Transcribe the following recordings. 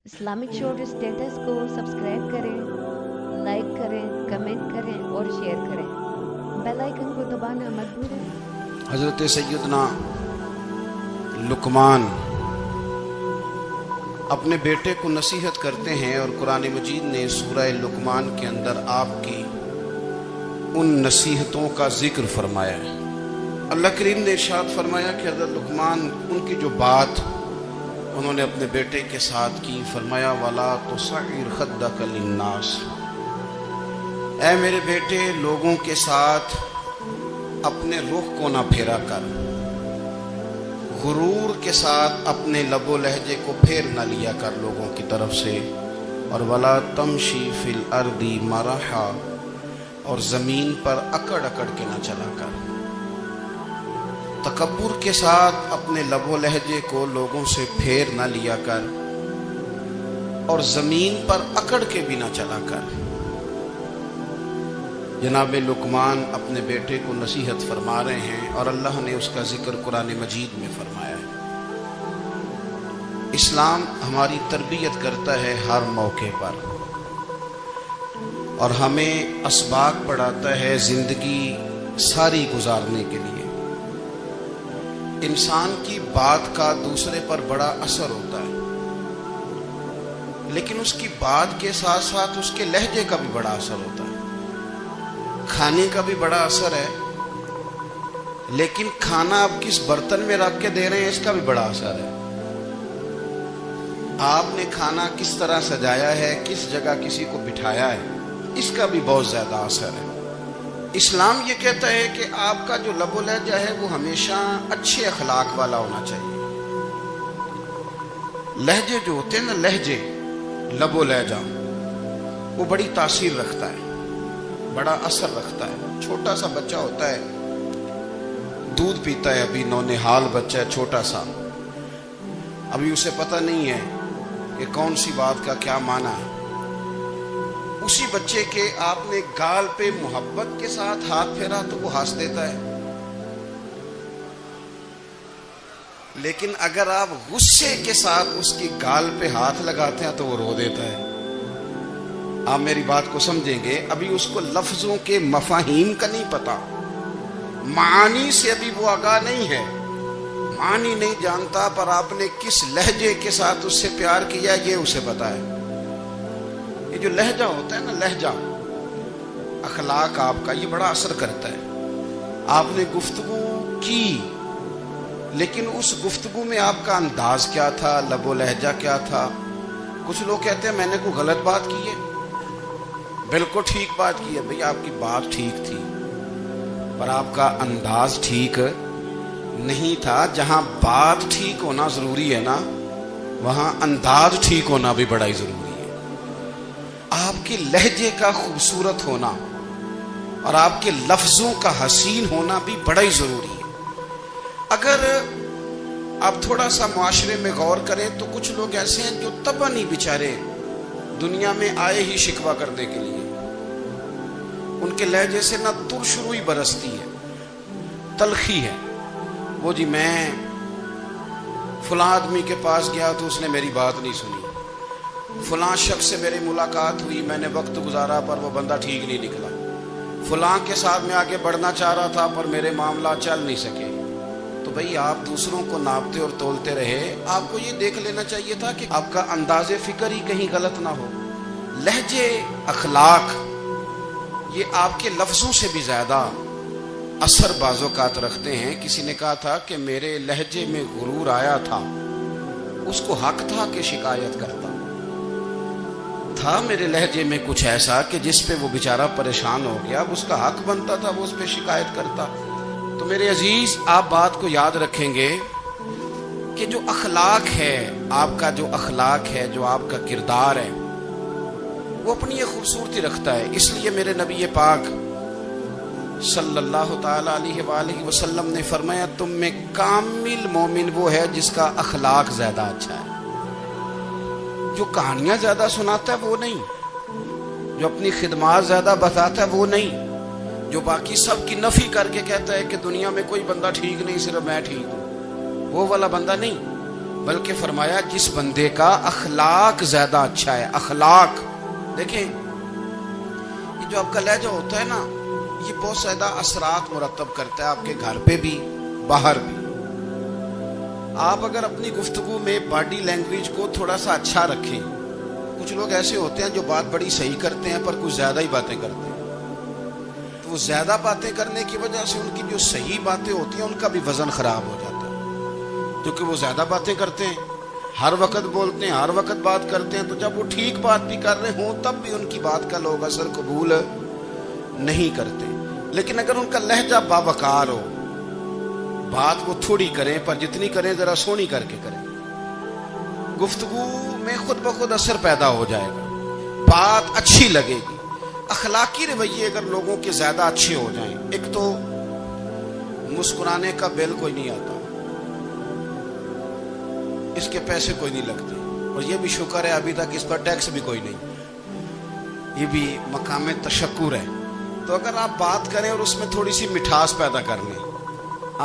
Islamic short status کو subscribe کریں، like کریں، کمنٹ کریں اور شیئر کریں۔ بیل آئیکن کو دبانا مت بھولیں۔ حضرت سیدنا لقمان اپنے بیٹے کو نصیحت کرتے ہیں، اور قرآن مجید نے سورہ لقمان کے اندر آپ کی ان نصیحتوں کا ذکر فرمایا ہے۔ اللہ کریم نے ارشاد فرمایا کہ حضرت لقمان ان کی جو بات انہوں نے اپنے بیٹے کے ساتھ کی، فرمایا وَلَا تُصَعِّرْ خَدَّكَ لِلنَّاسِ، اے میرے بیٹے لوگوں کے ساتھ اپنے رخ کو نہ پھیرا کر، غرور کے ساتھ اپنے لب و لہجے کو پھیر نہ لیا کر لوگوں کی طرف سے، اور وَلَا تَمْشِي فِي الْأَرْضِ مَرَحًا، اور زمین پر اکڑ اکڑ کے نہ چلا کر۔ تکبر کے ساتھ اپنے لب و لہجے کو لوگوں سے پھیر نہ لیا کر، اور زمین پر اکڑ کے بھی نہ چلا کر۔ جناب لقمان اپنے بیٹے کو نصیحت فرما رہے ہیں، اور اللہ نے اس کا ذکر قرآن مجید میں فرمایا ہے۔ اسلام ہماری تربیت کرتا ہے ہر موقع پر، اور ہمیں اسباق پڑھاتا ہے زندگی ساری گزارنے کے لیے۔ انسان کی بات کا دوسرے پر بڑا اثر ہوتا ہے، لیکن اس کی بات کے ساتھ ساتھ اس کے لہجے کا بھی بڑا اثر ہوتا ہے۔ کھانے کا بھی بڑا اثر ہے، لیکن کھانا آپ کس برتن میں رکھ کے دے رہے ہیں اس کا بھی بڑا اثر ہے۔ آپ نے کھانا کس طرح سجایا ہے، کس جگہ کسی کو بٹھایا ہے، اس کا بھی بہت زیادہ اثر ہے۔ اسلام یہ کہتا ہے کہ آپ کا جو لب و لہجہ ہے وہ ہمیشہ اچھے اخلاق والا ہونا چاہیے۔ لہجے جو ہوتے ہیں نا، لہجے، لب و لہجہ، وہ بڑی تاثیر رکھتا ہے، بڑا اثر رکھتا ہے۔ چھوٹا سا بچہ ہوتا ہے، دودھ پیتا ہے، ابھی نونہال بچہ ہے چھوٹا سا، ابھی اسے پتہ نہیں ہے کہ کون سی بات کا کیا معنی ہے۔ اسی بچے کے آپ نے گال پہ محبت کے ساتھ ہاتھ پھیرا تو وہ ہنس دیتا ہے، لیکن اگر آپ غصے کے ساتھ اس کی گال پہ ہاتھ لگاتے ہیں تو وہ رو دیتا ہے۔ آپ میری بات کو سمجھیں گے، ابھی اس کو لفظوں کے مفاہیم کا نہیں پتا، معانی سے ابھی وہ آگاہ نہیں ہے، معنی نہیں جانتا، پر آپ نے کس لہجے کے ساتھ اس سے پیار کیا یہ اسے پتا ہے۔ یہ جو لہجہ ہوتا ہے نا، لہجہ، اخلاق آپ کا، یہ بڑا اثر کرتا ہے۔ آپ نے گفتگو کی، لیکن اس گفتگو میں آپ کا انداز کیا تھا، لب و لہجہ کیا تھا۔ کچھ لوگ کہتے ہیں میں نے کوئی غلط بات کی ہے، بالکل ٹھیک بات کی ہے، بھئی آپ کی بات ٹھیک تھی، پر آپ کا انداز ٹھیک نہیں تھا۔ جہاں بات ٹھیک ہونا ضروری ہے نا، وہاں انداز ٹھیک ہونا بھی بڑا ہی ضروری ہے۔ آپ کے لہجے کا خوبصورت ہونا اور آپ کے لفظوں کا حسین ہونا بھی بڑا ہی ضروری ہے۔ اگر آپ تھوڑا سا معاشرے میں غور کریں تو کچھ لوگ ایسے ہیں جو طبعاً ہی بیچارے دنیا میں آئے ہی شکوہ کرنے کے لیے، ان کے لہجے سے نہ ترش روئی برستی ہے، تلخی ہے۔ وہ جی میں فلاں آدمی کے پاس گیا تو اس نے میری بات نہیں سنی، فلاں شخص سے میری ملاقات ہوئی، میں نے وقت گزارا پر وہ بندہ ٹھیک نہیں نکلا، فلاں کے ساتھ میں آگے بڑھنا چاہ رہا تھا پر میرے معاملات چل نہیں سکے۔ تو بھئی آپ دوسروں کو ناپتے اور تولتے رہے، آپ کو یہ دیکھ لینا چاہیے تھا کہ آپ کا انداز فکر ہی کہیں غلط نہ ہو۔ لہجے، اخلاق، یہ آپ کے لفظوں سے بھی زیادہ اثر بعض اوقات رکھتے ہیں۔ کسی نے کہا تھا کہ میرے لہجے میں غرور آیا تھا، اس کو حق تھا کہ شکایت کرتا تھا، میرے لہجے میں کچھ ایسا کہ جس پہ وہ بیچارہ پریشان ہو گیا، اب اس کا حق بنتا تھا وہ اس پہ شکایت کرتا۔ تو میرے عزیز، آپ بات کو یاد رکھیں گے کہ جو اخلاق ہے، آپ کا جو اخلاق ہے، جو آپ کا کردار ہے، وہ اپنی یہ خوبصورتی رکھتا ہے۔ اس لیے میرے نبی پاک صلی اللہ تعالی علیہ وآلہ وسلم نے فرمایا تم میں کامل مومن وہ ہے جس کا اخلاق زیادہ اچھا ہے۔ جو کہانیاں زیادہ سناتا ہے وہ نہیں، جو اپنی خدمات زیادہ بتاتا ہے وہ نہیں، جو باقی سب کی نفی کر کے کہتا ہے کہ دنیا میں کوئی بندہ ٹھیک نہیں، صرف میں ٹھیک ہوں، وہ والا بندہ نہیں۔ بلکہ فرمایا جس بندے کا اخلاق زیادہ اچھا ہے. اخلاق دیکھیں، یہ جو آپ کا لہجہ ہوتا ہے نا، یہ بہت زیادہ اثرات مرتب کرتا ہے آپ کے گھر پہ بھی باہر بھی. آپ اگر اپنی گفتگو میں باڈی لینگویج کو تھوڑا سا اچھا رکھیں. کچھ لوگ ایسے ہوتے ہیں جو بات بڑی صحیح کرتے ہیں پر کچھ زیادہ ہی باتیں کرتے ہیں، تو وہ زیادہ باتیں کرنے کی وجہ سے ان کی جو صحیح باتیں ہوتی ہیں ان کا بھی وزن خراب ہو جاتا ہے، کیونکہ وہ زیادہ باتیں کرتے ہیں، ہر وقت بولتے ہیں، ہر وقت بات کرتے ہیں. تو جب وہ ٹھیک بات بھی کر رہے ہوں تب بھی ان کی بات کا لوگ اثر قبول نہیں کرتے. لیکن اگر ان کا لہجہ باوقار ہو، بات وہ تھوڑی کریں پر جتنی کریں ذرا سونی کر کے کریں، گفتگو میں خود بخود اثر پیدا ہو جائے گا، بات اچھی لگے گی. اخلاقی رویے اگر لوگوں کے زیادہ اچھے ہو جائیں، ایک تو مسکرانے کا بل کوئی نہیں آتا، اس کے پیسے کوئی نہیں لگتے، اور یہ بھی شکر ہے ابھی تک اس پر ٹیکس بھی کوئی نہیں، یہ بھی مقام تشکر ہے. تو اگر آپ بات کریں اور اس میں تھوڑی سی مٹھاس پیدا کر لیں،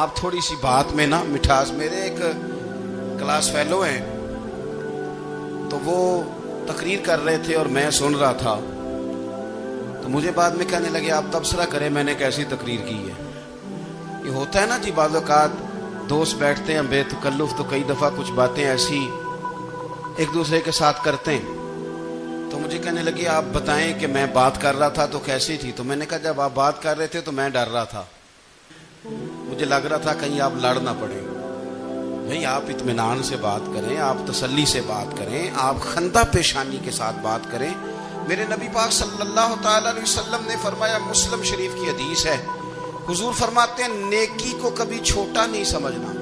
آپ تھوڑی سی بات میں نا مٹھاس. میرے ایک کلاس فیلو ہیں، تو وہ تقریر کر رہے تھے اور میں سن رہا تھا، تو مجھے بعد میں کہنے لگے آپ تبصرہ کریں میں نے کیسی تقریر کی ہے. یہ ہوتا ہے نا جی، بعض اوقات دوست بیٹھتے ہیں بے تکلف تو کئی دفعہ کچھ باتیں ایسی ایک دوسرے کے ساتھ کرتے ہیں. تو مجھے کہنے لگے آپ بتائیں کہ میں بات کر رہا تھا تو کیسی تھی. تو میں نے کہا جب آپ بات کر رہے تھے تو میں ڈر رہا تھا، مجھے لگ رہا تھا کہیں آپ لڑ نہ پڑیں. بھئی آپ اطمینان سے بات کریں، آپ تسلی سے بات کریں، آپ خندہ پیشانی کے ساتھ بات کریں. میرے نبی پاک صلی اللہ تعالی علیہ وسلم نے فرمایا، مسلم شریف کی حدیث ہے، حضور فرماتے ہیں نیکی کو کبھی چھوٹا نہیں سمجھنا،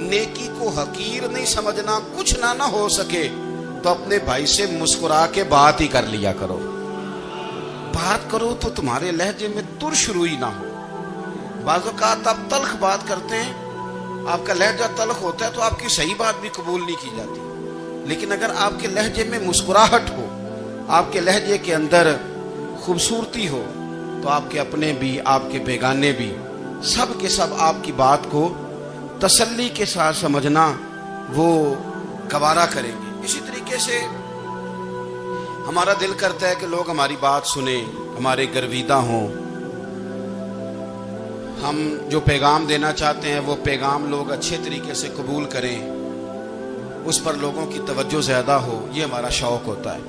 نیکی کو حقیر نہیں سمجھنا. کچھ نہ ہو سکے تو اپنے بھائی سے مسکرا کے بات ہی کر لیا کرو. بات کرو تو تمہارے لہجے میں ترش روئی نہ ہو. بعض اوقات آپ تلخ بات کرتے ہیں، آپ کا لہجہ تلخ ہوتا ہے تو آپ کی صحیح بات بھی قبول نہیں کی جاتی. لیکن اگر آپ کے لہجے میں مسکراہٹ ہو، آپ کے لہجے کے اندر خوبصورتی ہو، تو آپ کے اپنے بھی آپ کے بیگانے بھی سب کے سب آپ کی بات کو تسلی کے ساتھ سمجھنا وہ گوارا کریں گے. اسی طریقے سے ہمارا دل کرتا ہے کہ لوگ ہماری بات سنیں، ہمارے گرویدہ ہوں، ہم جو پیغام دینا چاہتے ہیں وہ پیغام لوگ اچھے طریقے سے قبول کریں، اس پر لوگوں کی توجہ زیادہ ہو. یہ ہمارا شوق ہوتا ہے.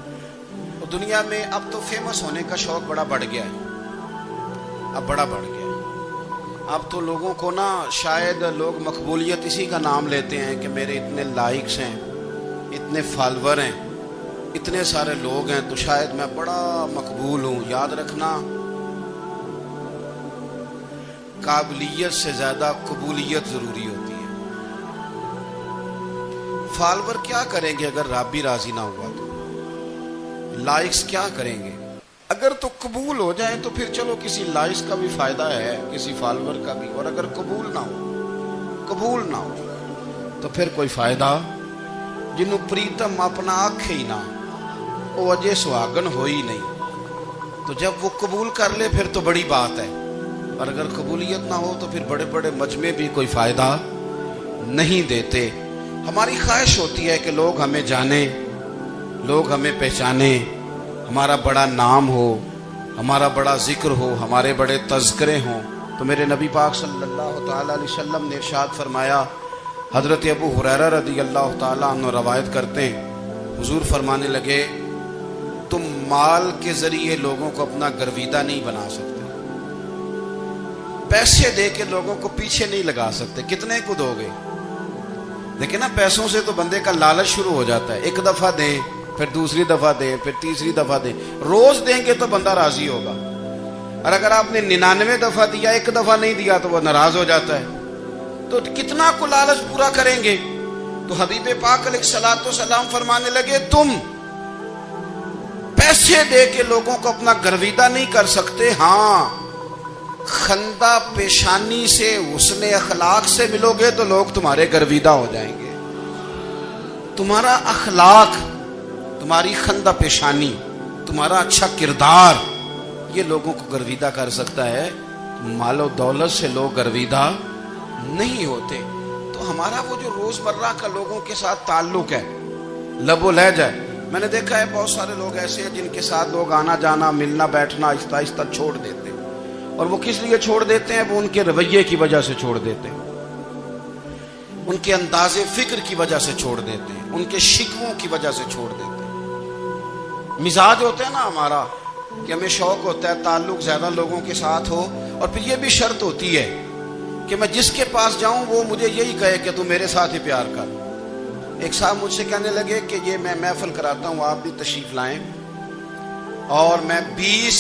اور دنیا میں اب تو فیمس ہونے کا شوق بڑا بڑھ گیا ہے، اب بڑا بڑھ گیا ہے. اب تو لوگوں کو نا شاید لوگ مقبولیت اسی کا نام لیتے ہیں کہ میرے اتنے لائکس ہیں، اتنے فالور ہیں، اتنے سارے لوگ ہیں تو شاید میں بڑا مقبول ہوں. یاد رکھنا، قابلیت سے زیادہ قبولیت ضروری ہوتی ہے. فالور کیا کریں گے اگر رب بھی راضی نہ ہوا تو؟ لائکس کیا کریں گے؟ اگر تو قبول ہو جائیں تو پھر چلو کسی لائکس کا بھی فائدہ ہے، کسی فالور کا بھی. اور اگر قبول نہ ہو تو پھر کوئی فائدہ. جنوں پریتم اپنا آنکھ ہی نہ، وہ اجے سہاگن ہو ہی نہیں. تو جب وہ قبول کر لے پھر تو بڑی بات ہے، اور اگر قبولیت نہ ہو تو پھر بڑے بڑے مجمع بھی کوئی فائدہ نہیں دیتے. ہماری خواہش ہوتی ہے کہ لوگ ہمیں جانیں، لوگ ہمیں پہچانیں، ہمارا بڑا نام ہو، ہمارا بڑا ذکر ہو، ہمارے بڑے تذکرے ہوں. تو میرے نبی پاک صلی اللہ تعالی علیہ وسلم نے ارشاد فرمایا، حضرت ابو ہریرہ رضی اللہ تعالیٰ عنہ روایت کرتے ہیں، حضور فرمانے لگے تم مال کے ذریعے لوگوں کو اپنا گرویدہ نہیں بنا سکتے، پیسے دے کے لوگوں کو پیچھے نہیں لگا سکتے. کتنے کو دو گے؟ دیکھیں نا، پیسوں سے تو بندے کا لالچ شروع ہو جاتا ہے. ایک دفعہ دیں، پھر دوسری دفعہ دیں، پھر تیسری دفعہ دیں. روز دیں گے تو بندہ راضی ہوگا، اور اگر آپ نے 99 دفعہ دیا، ایک دفعہ نہیں دیا تو وہ ناراض ہو جاتا ہے. تو کتنا کو لالچ پورا کریں گے؟ تو حبیب پاک علیہ الصلوۃ والسلام فرمانے لگے تم پیسے دے کے لوگوں کو اپنا گرویدہ نہیں کر سکتے، ہاں خندہ پیشانی سے، حسن اخلاق سے ملو گے تو لوگ تمہارے گرویدہ ہو جائیں گے. تمہارا اخلاق، تمہاری خندہ پیشانی، تمہارا اچھا کردار، یہ لوگوں کو گرویدہ کر سکتا ہے. مال و دولت سے لوگ گرویدہ نہیں ہوتے. تو تو ہمارا وہ جو روزمرہ کا لوگوں کے ساتھ تعلق ہے، لب و لہجہ ہے، میں نے دیکھا ہے بہت سارے لوگ ایسے ہیں جن کے ساتھ لوگ آنا جانا ملنا بیٹھنا آہستہ آہستہ چھوڑ دیتے ہیں، اور وہ کس لیے چھوڑ دیتے ہیں؟ وہ ان کے رویے کی وجہ سے چھوڑ دیتے ہیں، ان کے انداز فکر کی وجہ سے چھوڑ دیتے ہیں، ان کے شکووں کی وجہ سے چھوڑ دیتے ہیں۔ مزاج ہوتا ہے نا ہمارا کہ ہمیں شوق ہوتا ہے تعلق زیادہ لوگوں کے ساتھ ہو، اور پھر یہ بھی شرط ہوتی ہے کہ میں جس کے پاس جاؤں وہ مجھے یہی کہے کہ تو میرے ساتھ ہی پیار کر۔ ایک صاحب مجھ سے کہنے لگے کہ یہ میں محفل کراتا ہوں، آپ بھی تشریف لائیں، اور میں 20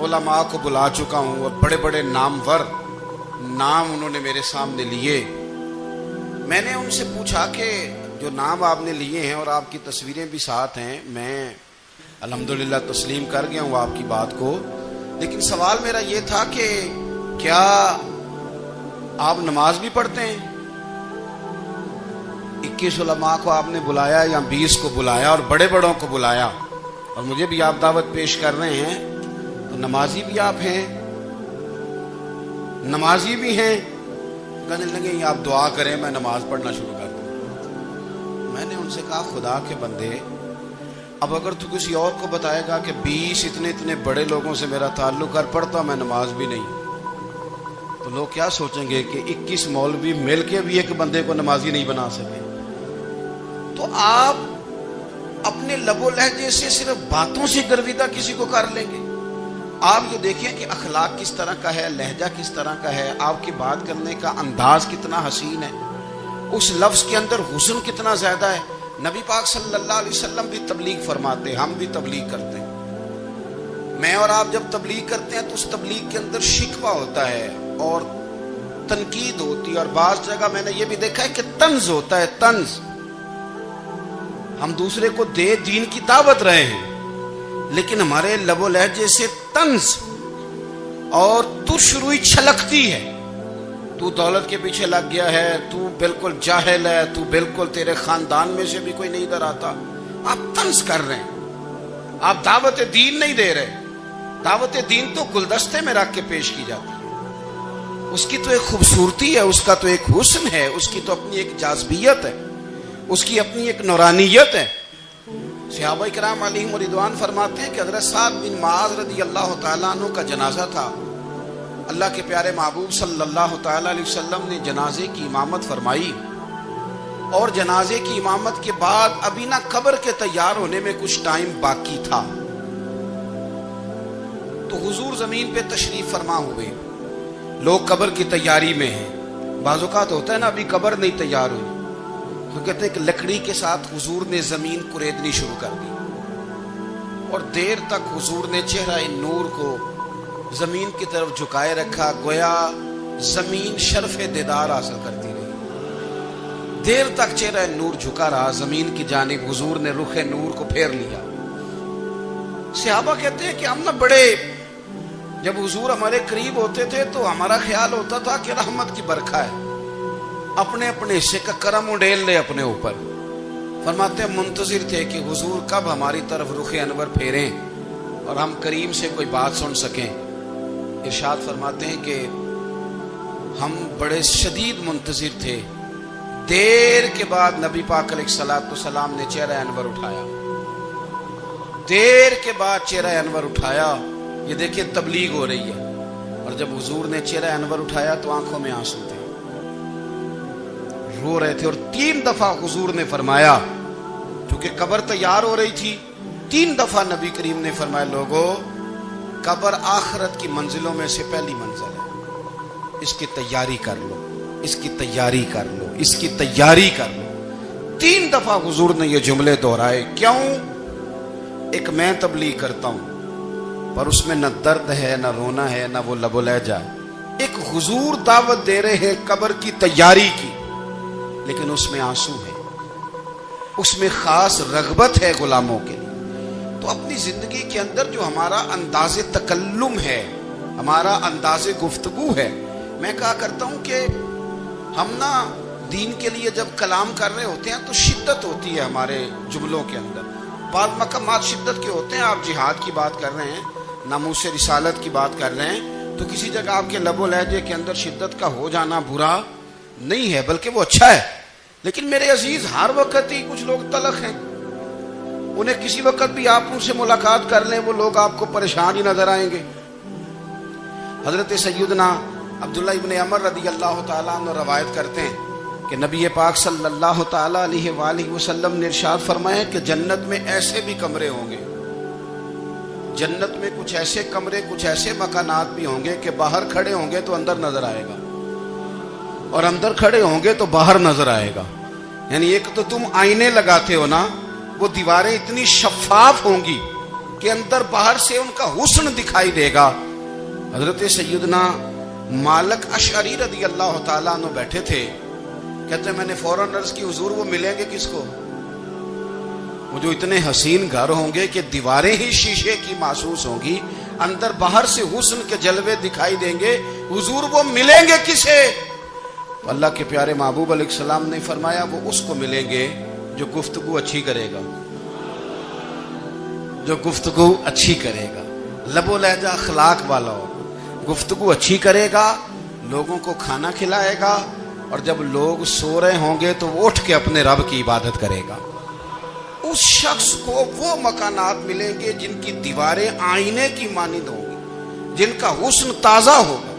علماء کو بلا چکا ہوں اور بڑے بڑے نامور نام انہوں نے میرے سامنے لیے۔ میں نے ان سے پوچھا کہ جو نام آپ نے لیے ہیں اور آپ کی تصویریں بھی ساتھ ہیں، میں الحمدللہ تسلیم کر گیا ہوں آپ کی بات کو، لیکن سوال میرا یہ تھا کہ کیا آپ نماز بھی پڑھتے ہیں؟ 21 علماء کو آپ نے بلایا یا 20 کو بلایا اور بڑے بڑوں کو بلایا، اور مجھے بھی آپ دعوت پیش کر رہے ہیں، تو نمازی بھی آپ ہیں، نمازی بھی ہیں؟ کہنے لگے آپ دعا کریں میں نماز پڑھنا شروع کر دوں۔ میں نے ان سے کہا خدا کے بندے، اب اگر تو کسی اور کو بتائے گا کہ 20 اتنے بڑے لوگوں سے میرا تعلق کر پڑتا میں نماز بھی نہیں، تو لوگ کیا سوچیں گے کہ 21 مولوی مل کے بھی ایک بندے کو نمازی نہیں بنا سکے۔ تو آپ اپنے لب و لہجے سے صرف باتوں سے گرویدہ کسی کو کر لیں گے؟ آپ یہ دیکھیں کہ اخلاق کس طرح کا ہے، لہجہ کس طرح کا ہے، آپ کی بات کرنے کا انداز کتنا حسین ہے، اس لفظ کے اندر حسن کتنا زیادہ ہے۔ نبی پاک صلی اللہ علیہ وسلم بھی تبلیغ فرماتے، ہم بھی تبلیغ کرتے ہیں۔ میں اور آپ جب تبلیغ کرتے ہیں تو اس تبلیغ کے اندر شکوہ ہوتا ہے اور تنقید ہوتی ہے، اور بعض جگہ میں نے یہ بھی دیکھا ہے کہ طنز ہوتا ہے، طنز۔ ہم دوسرے کو دین کی دعوت رہے ہیں، لیکن ہمارے لب و لہجے سے طنز اور تش روئی چھلکتی ہے۔ تو دولت کے پیچھے لگ گیا ہے، تو بالکل جاہل ہے، تو بالکل تیرے خاندان میں سے بھی کوئی نہیں ادھر آتا۔ آپ طنز کر رہے ہیں، آپ دعوت دین نہیں دے رہے۔ دعوت دین تو گلدستے میں رکھ کے پیش کی جاتی ہے، اس کی تو ایک خوبصورتی ہے، اس کا تو ایک حسن ہے، اس کی تو اپنی ایک جاذبیت ہے، اس کی اپنی ایک نورانیت ہے۔ صحابہ کرام علیہم رضوان فرماتے ہیں کہ حضرت سعد بن معاذ رضی اللہ تعالیٰ عنہ کا جنازہ تھا، اللہ کے پیارے محبوب صلی اللہ تعالیٰ علیہ وسلم نے جنازے کی امامت فرمائی، اور جنازے کی امامت کے بعد ابھی نہ قبر کے تیار ہونے میں کچھ ٹائم باقی تھا، تو حضور زمین پہ تشریف فرما ہوئے، لوگ قبر کی تیاری میں ہیں۔ بعض اوقات ہوتا ہے نا ابھی قبر نہیں تیار ہوئی، تو کہتے ہیں کہ لکڑی کے ساتھ حضور نے زمین کریدنی شروع کر دی، اور دیر تک حضور نے چہرہ نور کو زمین کی طرف جھکائے رکھا، گویا زمین شرف دیدار حاصل کرتی رہی۔ دیر تک چہرہ نور جھکا رہا زمین کی جانب، حضور نے رخ نور کو پھیر لیا۔ صحابہ کہتے ہیں کہ ہم نہ بڑے، جب حضور ہمارے قریب ہوتے تھے تو ہمارا خیال ہوتا تھا کہ رحمت کی برکھا ہے، اپنے اپنے حصے کا کرم اڈیل لے اپنے اوپر۔ فرماتے ہیں منتظر تھے کہ حضور کب ہماری طرف رخ انور پھیریں اور ہم کریم سے کوئی بات سن سکیں۔ ارشاد فرماتے ہیں کہ ہم بڑے شدید منتظر تھے، دیر کے بعد نبی پاک علیہ الصلوۃ والسلام نے چہرہ انور اٹھایا، دیر کے بعد چہرہ انور اٹھایا۔ یہ دیکھیں تبلیغ ہو رہی ہے، اور جب حضور نے چہرہ انور اٹھایا تو آنکھوں میں آنسو تھے، رو رہے تھے، اور 3 دفعہ حضور نے فرمایا، کیونکہ قبر تیار ہو رہی تھی، 3 دفعہ نبی کریم نے فرمایا لوگو قبر آخرت کی منزلوں میں سے پہلی منزل ہے، اس کی تیاری کر لو، اس کی تیاری کر لو، اس کی تیاری کر لو۔ 3 دفعہ حضور نے یہ جملے دہرائے۔ کیوں؟ ایک میں تبلیغ کرتا ہوں پر اس میں نہ درد ہے، نہ رونا ہے، نہ وہ لب و لہجہ ہے۔ ایک حضور دعوت دے رہے ہیں قبر کی تیاری کی، لیکن اس میں آنسو ہے، اس میں خاص رغبت ہے غلاموں کے لیے۔ تو اپنی زندگی کے اندر جو ہمارا انداز تکلم ہے، ہمارا انداز گفتگو ہے، میں کہا کرتا ہوں کہ ہم نا دین کے لیے جب کلام کر رہے ہوتے ہیں تو شدت ہوتی ہے ہمارے جملوں کے اندر، بعض مقامات شدت کے ہوتے ہیں۔ آپ جہاد کی بات کر رہے ہیں، ناموس رسالت کی بات کر رہے ہیں، تو کسی جگہ آپ کے لب و لہجے کے اندر شدت کا ہو جانا برا، نہیں ہے بلکہ وہ اچھا ہے. لیکن میرے عزیز ہر وقت ہی کچھ لوگ تلخ ہیں. انہیں کسی وقت بھی آپ ان سے ملاقات کر لیں وہ لوگ آپ کو پریشان ہی نظر آئیں گے. حضرت سیدنا عبداللہ ابن عمر رضی اللہ تعالیٰ عنہ روایت کرتے ہیں کہ نبی پاک صلی اللہ تعالیٰ علیہ وآلہ وسلم نے ارشاد فرمایا کہ جنت میں ایسے بھی کمرے ہوں گے, جنت میں کچھ ایسے کمرے, کچھ ایسے مکانات بھی ہوں گے کہ باہر کھڑے ہوں گے تو اندر نظر آئے گا, اور اندر کھڑے ہوں گے تو باہر نظر آئے گا. یعنی ایک تو تم آئینے لگاتے ہو نا, وہ دیواریں اتنی شفاف ہوں گی کہ اندر باہر سے ان کا حسن دکھائی دے گا. حضرت سیدنا مالک اشعری رضی اللہ تعالیٰ عنہ بیٹھے تھے, کہتے ہیں میں نے فوراً عرض کی حضور وہ ملیں گے کس کو؟ وہ جو اتنے حسین گھر ہوں گے کہ دیواریں ہی شیشے کی محسوس ہوں گی, اندر باہر سے حسن کے جلوے دکھائی دیں گے, حضور وہ ملیں گے کسے؟ تو اللہ کے پیارے محبوب علیہ السلام نے فرمایا وہ اس کو ملیں گے جو گفتگو اچھی کرے گا, جو گفتگو اچھی کرے گا, لب و لہجہ اخلاق والا ہوگا, گفتگو اچھی کرے گا, لوگوں کو کھانا کھلائے گا, اور جب لوگ سو رہے ہوں گے تو وہ اٹھ کے اپنے رب کی عبادت کرے گا. اس شخص کو وہ مکانات ملیں گے جن کی دیواریں آئینے کی مانند ہوں گی, جن کا حسن تازہ ہوگا,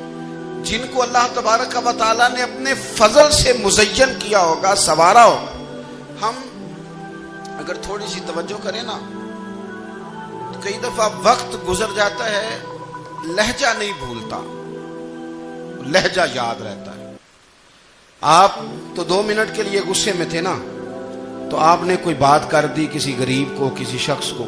جن کو اللہ تبارک و تعالیٰ نے اپنے فضل سے مزین کیا ہوگا, سنوارا ہوگا. ہم اگر تھوڑی سی توجہ کریں نا تو کئی دفعہ وقت گزر جاتا ہے, لہجہ نہیں بھولتا, لہجہ یاد رہتا ہے. آپ تو 2 منٹ کے لیے غصے میں تھے نا, تو آپ نے کوئی بات کر دی کسی غریب کو, کسی شخص کو,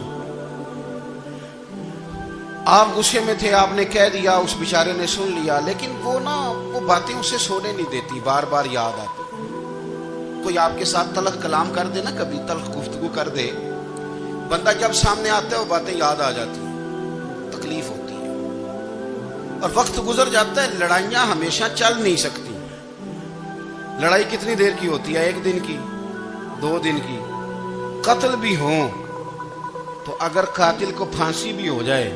آپ غصے میں تھے, آپ نے کہہ دیا, اس بیچارے نے سن لیا, لیکن وہ باتیں اسے سونے نہیں دیتی, بار بار یاد آتی. کوئی آپ کے ساتھ تلخ کلام کر دے نا, کبھی تلخ گفتگو کر دے, بندہ جب سامنے آتا ہے وہ باتیں یاد آ جاتی ہیں, تکلیف ہوتی ہے, اور وقت گزر جاتا ہے. لڑائیاں ہمیشہ چل نہیں سکتی. لڑائی کتنی دیر کی ہوتی ہے؟ 1 دن کی, 2 دن کی. قتل بھی ہوں تو اگر قاتل کو پھانسی بھی ہو جائے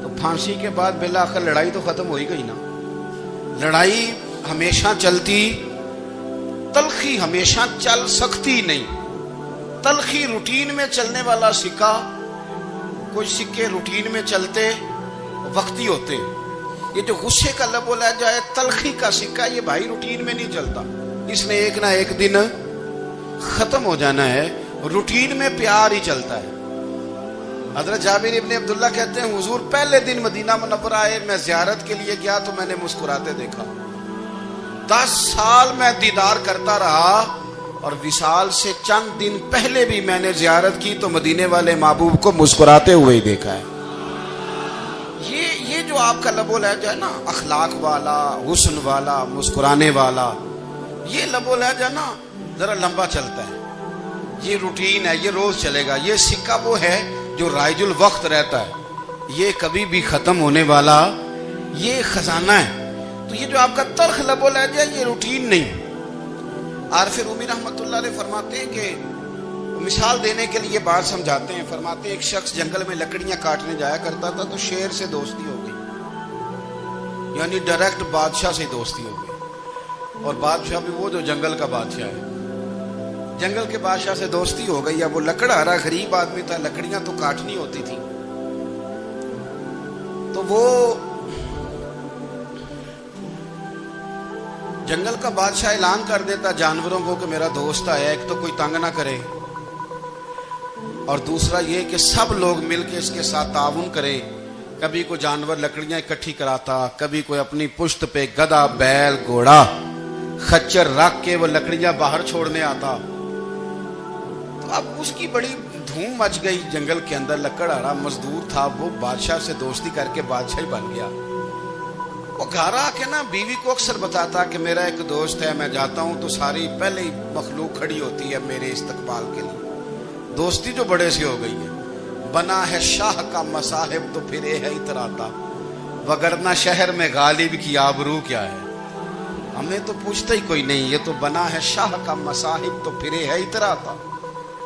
تو پھانسی کے بعد بالآخر لڑائی تو ختم ہو ہی گئی نا. لڑائی ہمیشہ چلتی, تلخی ہمیشہ چل سکتی نہیں. تلخی روٹین میں چلنے والا سکہ, کچھ سکے روٹین میں چلتے وقتی ہوتے. یہ جو غصے کا لب و لہجہ ہے, تلخی کا سکہ, یہ بھائی روٹین میں نہیں چلتا, اس نے ایک نہ ایک دن ختم ہو جانا ہے. روٹین میں پیار ہی چلتا ہے. حضرت جابر ابن عبداللہ کہتے ہیں حضور پہلے دن مدینہ منورہ آئے, میں زیارت کے لیے گیا تو میں نے مسکراتے دیکھا. 10 سال میں دیدار کرتا رہا, اور وصال سے چند دن پہلے بھی میں نے زیارت کی تو مدینے والے محبوب کو مسکراتے ہوئے ہی دیکھا ہے. یہ جو آپ کا لب و لہجہ ہے نا, اخلاق والا, حسن والا, مسکرانے والا, یہ لب و لہجہ نا ذرا لمبا چلتا ہے. یہ روٹین ہے, یہ روز چلے گا. یہ سکہ وہ ہے جو رائج الوقت رہتا ہے, یہ کبھی بھی ختم ہونے والا یہ خزانہ ہے. تو یہ جو آپ کا تلخ لب و لہجہ ہے یہ روٹین نہیں. عارف رومی رحمۃ اللہ علیہ فرماتے ہیں کہ مثال دینے کے لیے بات سمجھاتے ہیں. فرماتے ہیں ایک شخص جنگل میں لکڑیاں کاٹنے جایا کرتا تھا تو شیر سے دوستی ہو گئی, یعنی ڈائریکٹ بادشاہ سے دوستی ہو گئی. اور بادشاہ بھی وہ جو جنگل کا بادشاہ ہے, جنگل کے بادشاہ سے دوستی ہو گئی. اب وہ لکڑہارا غریب آدمی تھا, لکڑیاں تو کاٹنی ہوتی تھی, تو وہ جنگل کا بادشاہ اعلان کر دیتا جانوروں کو کہ میرا دوست آیا, ایک تو کوئی تنگ نہ کرے, اور دوسرا یہ کہ سب لوگ مل کے اس کے ساتھ تعاون کریں. کبھی کوئی جانور لکڑیاں اکٹھی کراتا, کبھی کوئی اپنی پشت پہ گدھا, بیل, گھوڑا, خچر رکھ کے وہ لکڑیاں باہر چھوڑنے آتا. تو اب اس کی بڑی دھوم مچ گئی جنگل کے اندر. لکڑہارا مزدور تھا, وہ بادشاہ سے دوستی کر کے بادشاہ ہی بن گیا. وہ گھر آ کے نا بیوی کو اکثر بتاتا کہ میرا ایک دوست ہے, میں جاتا ہوں تو ساری پہلے ہی مخلوق کھڑی ہوتی ہے میرے استقبال کے لیے. دوستی جو بڑے سے ہو گئی ہے. بنا ہے شاہ کا مصاحب تو پھرے ہے اتراتا, وگرنہ شہر میں غالب کی آبرو کیا ہے. ہمیں تو پوچھتا ہی کوئی نہیں, یہ تو بنا ہے شاہ کا مصاحب تو پھرے ہے اتراتا,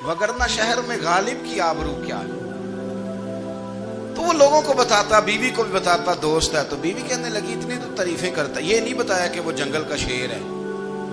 وگرنہ شہر میں غالب کی آبرو کیا ہے. تو وہ لوگوں کو بتاتا, بیوی کو بھی بتاتا دوست ہے. تو بیوی کہنے لگی اتنی تو تعریفیں کرتا, یہ نہیں بتایا کہ وہ جنگل کا شیر ہے,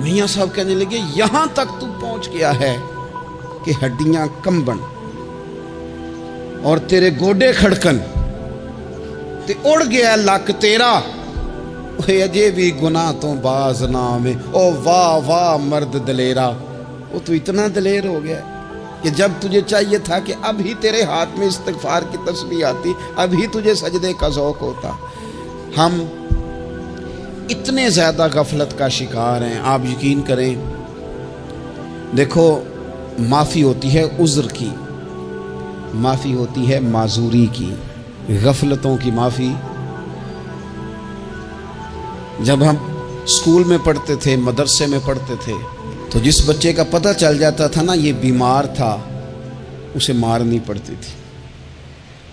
میاں صاحب کہنے لگے یہاں تک تو پہنچ گیا ہے کہ ہڈیاں کمبن اور تیرے گوڈے کھڑکن تے اڑ گیا لک تیرا، اجے بھی گناہ تو باز نام ہے، او واہ واہ مرد دلیرا۔ وہ تو اتنا دلیر ہو گیا کہ جب تجھے چاہیے تھا کہ اب ہی تیرے ہاتھ میں استغفار کی تسبیح آتی، اب ہی تجھے سجدے کا ذوق ہوتا۔ ہم اتنے زیادہ غفلت کا شکار ہیں، آپ یقین کریں۔ دیکھو، معافی ہوتی ہے عذر کی، معافی ہوتی ہے معذوری کی، غفلتوں کی معافی۔ جب ہم اسکول میں پڑھتے تھے، مدرسے میں پڑھتے تھے، تو جس بچے کا پتہ چل جاتا تھا نا یہ بیمار تھا، اسے مار نہیں پڑتی تھی۔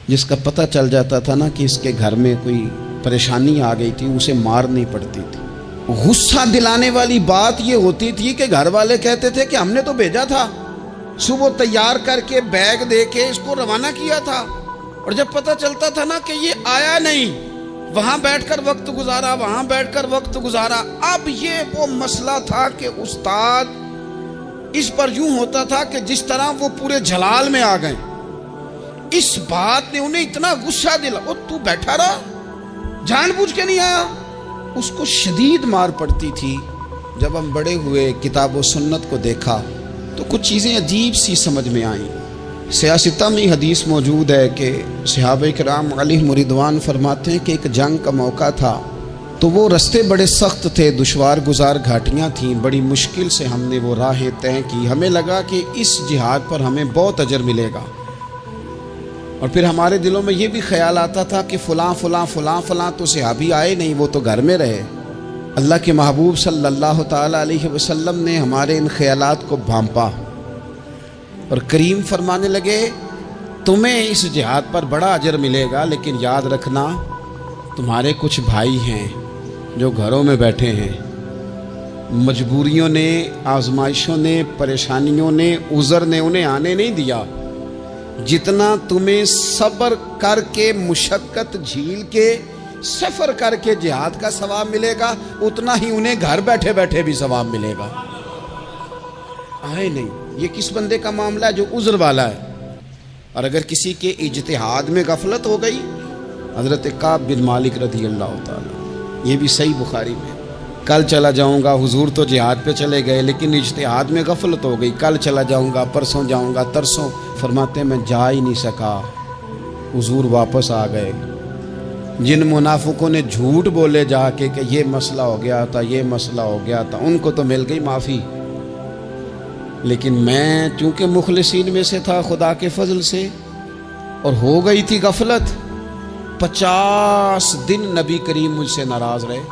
جس کا پتہ چل جاتا تھا نا کہ اس کے گھر میں کوئی پریشانی آ گئی تھی، اسے مار نہیں پڑتی تھی۔ غصہ دلانے والی بات یہ ہوتی تھی کہ گھر والے کہتے تھے کہ ہم نے تو بھیجا تھا، صبح تیار کر کے بیگ دے کے اس کو روانہ کیا تھا، اور جب پتہ چلتا تھا نا کہ یہ آیا نہیں، وہاں بیٹھ کر وقت گزارا، وہاں بیٹھ کر وقت گزارا۔ اب یہ وہ مسئلہ تھا کہ استاد اس پر یوں ہوتا تھا کہ جس طرح وہ پورے جلال میں آ گئے۔ اس بات نے انہیں اتنا غصہ دلا، وہ تو بیٹھا رہا، جان بوجھ کے نہیں آیا۔ اس کو شدید مار پڑتی تھی۔ جب ہم بڑے ہوئے، کتاب و سنت کو دیکھا تو کچھ چیزیں عجیب سی سمجھ میں آئیں۔ سیاستہ میں حدیث موجود ہے کہ صحابہ کرام علیہم رضوان فرماتے ہیں کہ ایک جنگ کا موقع تھا تو وہ رستے بڑے سخت تھے، دشوار گزار گھاٹیاں تھیں، بڑی مشکل سے ہم نے وہ راہیں طے کی۔ ہمیں لگا کہ اس جہاد پر ہمیں بہت اجر ملے گا، اور پھر ہمارے دلوں میں یہ بھی خیال آتا تھا کہ فلاں فلاں فلاں فلاں تو صحابی آئے نہیں، وہ تو گھر میں رہے۔ اللہ کے محبوب صلی اللہ تعالیٰ علیہ وسلم نے ہمارے ان خیالات کو بھانپا اور کریم فرمانے لگے تمہیں اس جہاد پر بڑا اجر ملے گا، لیکن یاد رکھنا تمہارے کچھ بھائی ہیں جو گھروں میں بیٹھے ہیں، مجبوریوں نے، آزمائشوں نے، پریشانیوں نے، عذر نے انہیں آنے نہیں دیا۔ جتنا تمہیں صبر کر کے، مشقت جھیل کے، سفر کر کے جہاد کا ثواب ملے گا، اتنا ہی انہیں گھر بیٹھے بیٹھے بھی ثواب ملے گا۔ آئے نہیں، یہ کس بندے کا معاملہ ہے جو عذر والا ہے؟ اور اگر کسی کے اجتہاد میں غفلت ہو گئی، حضرت کعب بن مالک رضی اللہ تعالیٰ، یہ بھی صحیح بخاری میں، کل چلا جاؤں گا، حضور تو جہاد پہ چلے گئے لیکن اجتہاد میں غفلت ہو گئی، کل چلا جاؤں گا، پرسوں جاؤں گا، ترسوں، فرماتے ہیں میں جا ہی نہیں سکا، حضور واپس آ گئے۔ جن منافقوں نے جھوٹ بولے جا کے کہ یہ مسئلہ ہو گیا تھا، یہ مسئلہ ہو گیا تھا، ان کو تو مل گئی معافی، لیکن میں چونکہ مخلصین میں سے تھا خدا کے فضل سے، اور ہو گئی تھی غفلت، 50 دن نبی کریم مجھ سے ناراض رہے۔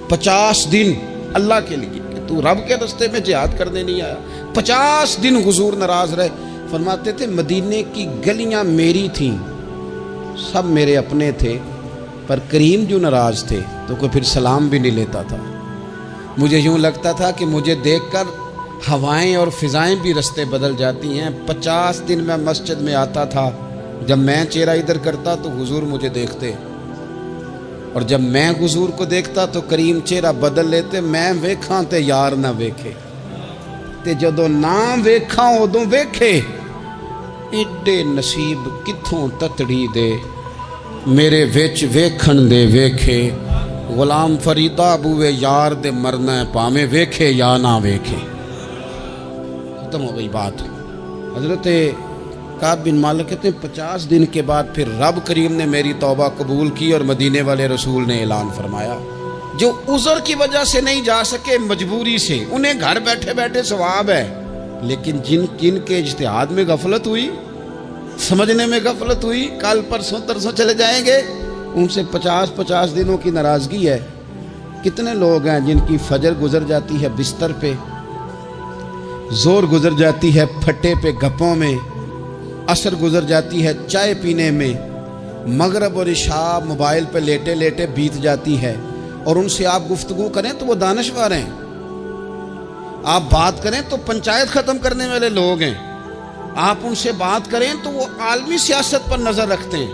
50 دن اللہ کے لیے کہ تو رب کے راستے میں جہاد کرنے نہیں آیا، 50 دن حضور ناراض رہے۔ فرماتے تھے مدینے کی گلیاں میری تھیں، سب میرے اپنے تھے، پر کریم جو ناراض تھے تو کوئی پھر سلام بھی نہیں لیتا تھا۔ مجھے یوں لگتا تھا کہ مجھے دیکھ کر ہوائیں اور فضائیں بھی رستے بدل جاتی ہیں۔ 50 دن میں مسجد میں آتا تھا، جب میں چہرہ ادھر کرتا تو حضور مجھے دیکھتے، اور جب میں حضور کو دیکھتا تو کریم چہرہ بدل لیتے، میں ویکھاں تے یار نہ ویکھے، تے جدوں نہ ویکھاں ادوں ویکھے، ایڈے نصیب کتھوں تتڑی دے میرے وچ ویکھن دے ویکھے، غلام فریدہ بوئے یار دے مرنا ہے پاویں ویکھے یا نہ ویکھے۔ ختم ہو گئی بات۔ حضرت کعب بن مالک کہتے ہیں 50 دن کے بعد پھر رب کریم نے میری توبہ قبول کی، اور مدینے والے رسول نے اعلان فرمایا جو عذر کی وجہ سے نہیں جا سکے، مجبوری سے، انہیں گھر بیٹھے بیٹھے ثواب ہے، لیکن جن کے اجتہاد میں غفلت ہوئی، سمجھنے میں غفلت ہوئی، کل پرسوں ترسوں چلے جائیں گے، ان سے 50 دنوں کی ناراضگی ہے۔ کتنے لوگ ہیں جن کی فجر گزر جاتی ہے بستر پہ، زور گزر جاتی ہے پھٹے پہ گپوں میں، عصر گزر جاتی ہے چائے پینے میں، مغرب اور عشاء موبائل پہ لیٹے لیٹے بیت جاتی ہے، اور ان سے آپ گفتگو کریں تو وہ دانشور ہیں، آپ بات کریں تو پنچایت ختم کرنے والے لوگ ہیں، آپ ان سے بات کریں تو وہ عالمی سیاست پر نظر رکھتے ہیں،